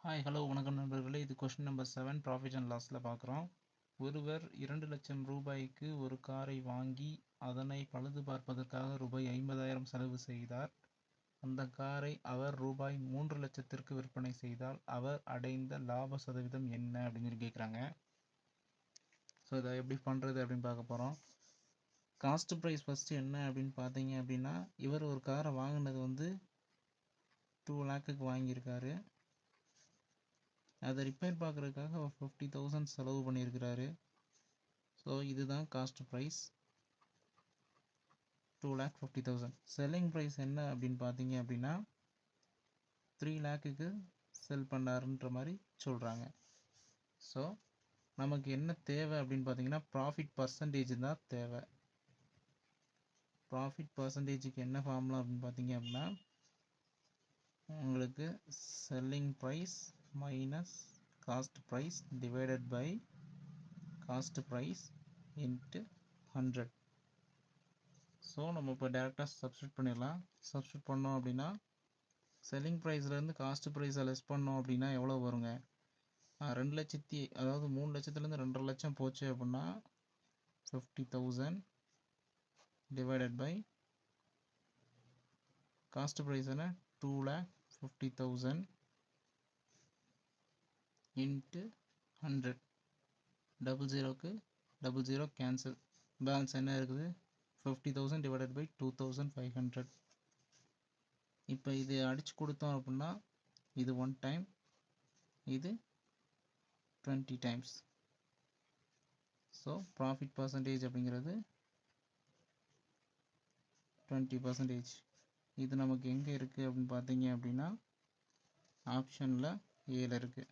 Hi hello வணக்கம் நண்பர்களே. இது கொஸ்டின் நம்பர் 7 ப்ராஃபிட் அண்ட் லாஸில் பார்க்குறோம். ஒருவர் 2 லட்சம் ரூபாய்க்கு ஒரு காரை வாங்கி அதனை பழுது பார்ப்பதற்காக ரூபாய் 50,000 செலவு செய்தார். அந்த காரை அவர் ரூபாய் 3 லட்சத்திற்கு விற்பனை செய்தால் அவர் அடைந்த லாப சதவீதம் என்ன அப்படின்னு சொல்லி கேட்குறாங்க. ஸோ இதை எப்படி பண்ணுறது அப்படின்னு பார்க்க போகிறோம். காஸ்ட் ப்ரைஸ் ஃபஸ்ட்டு என்ன அப்படின்னு பார்த்தீங்க அப்படின்னா, இவர் ஒரு காரை வாங்கினது 2 லேக்குக்கு வாங்கியிருக்காரு. அதை ரிப்பேர் பார்க்குறதுக்காக 50,000 செலவு பண்ணியிருக்கிறாரு. ஸோ இதுதான் காஸ்ட் ப்ரைஸ் 2,50,000. செல்லிங் ப்ரைஸ் என்ன அப்படின்னு பார்த்தீங்க அப்படின்னா 3 லேக்குக்கு செல் பண்ணாருன்ற மாதிரி சொல்கிறாங்க. ஸோ நமக்கு என்ன தேவை அப்படின்னு பார்த்தீங்கன்னா ப்ராஃபிட் பர்சன்டேஜ் தான் தேவை. ப்ராஃபிட் பர்சன்டேஜுக்கு என்ன ஃபார்முலா அப்படின்னு பார்த்தீங்க அப்படின்னா உங்களுக்கு selling price minus cost price divided by cost price into 100. So நம்ம இப்போ டேரெக்டாக சப்ஸ்டியூட் பண்ணிடலாம். சப்ஸ்டியூட் பண்ணோம் அப்படின்னா செல்லிங் ப்ரைஸ்லேருந்து காஸ்ட் ப்ரைஸை லெஸ் பண்ணோம் அப்படின்னா எவ்வளோ வருங்க? 2 லட்சத்தி அதாவது 3 லட்சத்துலேருந்து 2.5 லட்சம் போச்சு அப்படின்னா 50,000 டிவைடட் பை காஸ்ட் ப்ரைஸ் என்ன 2,50,000 இன்ட்டு 100. 00க்கு 00 கேன்சல். பேலன்ஸ் என்ன இருக்குது? 50,000 டிவைடட் பை 2,500. இப்போ இது அடித்து கொடுத்தோம் அப்படின்னா இது 1 டைம், இது 20 டைம்ஸ். ஸோ ப்ராஃபிட் பர்சன்டேஜ் அப்படிங்கிறது 20%. இது நமக்கு எங்கே இருக்குது அப்படின்னு பார்த்தீங்க அப்படின்னா ஆப்ஷனில் ஏல இருக்குது.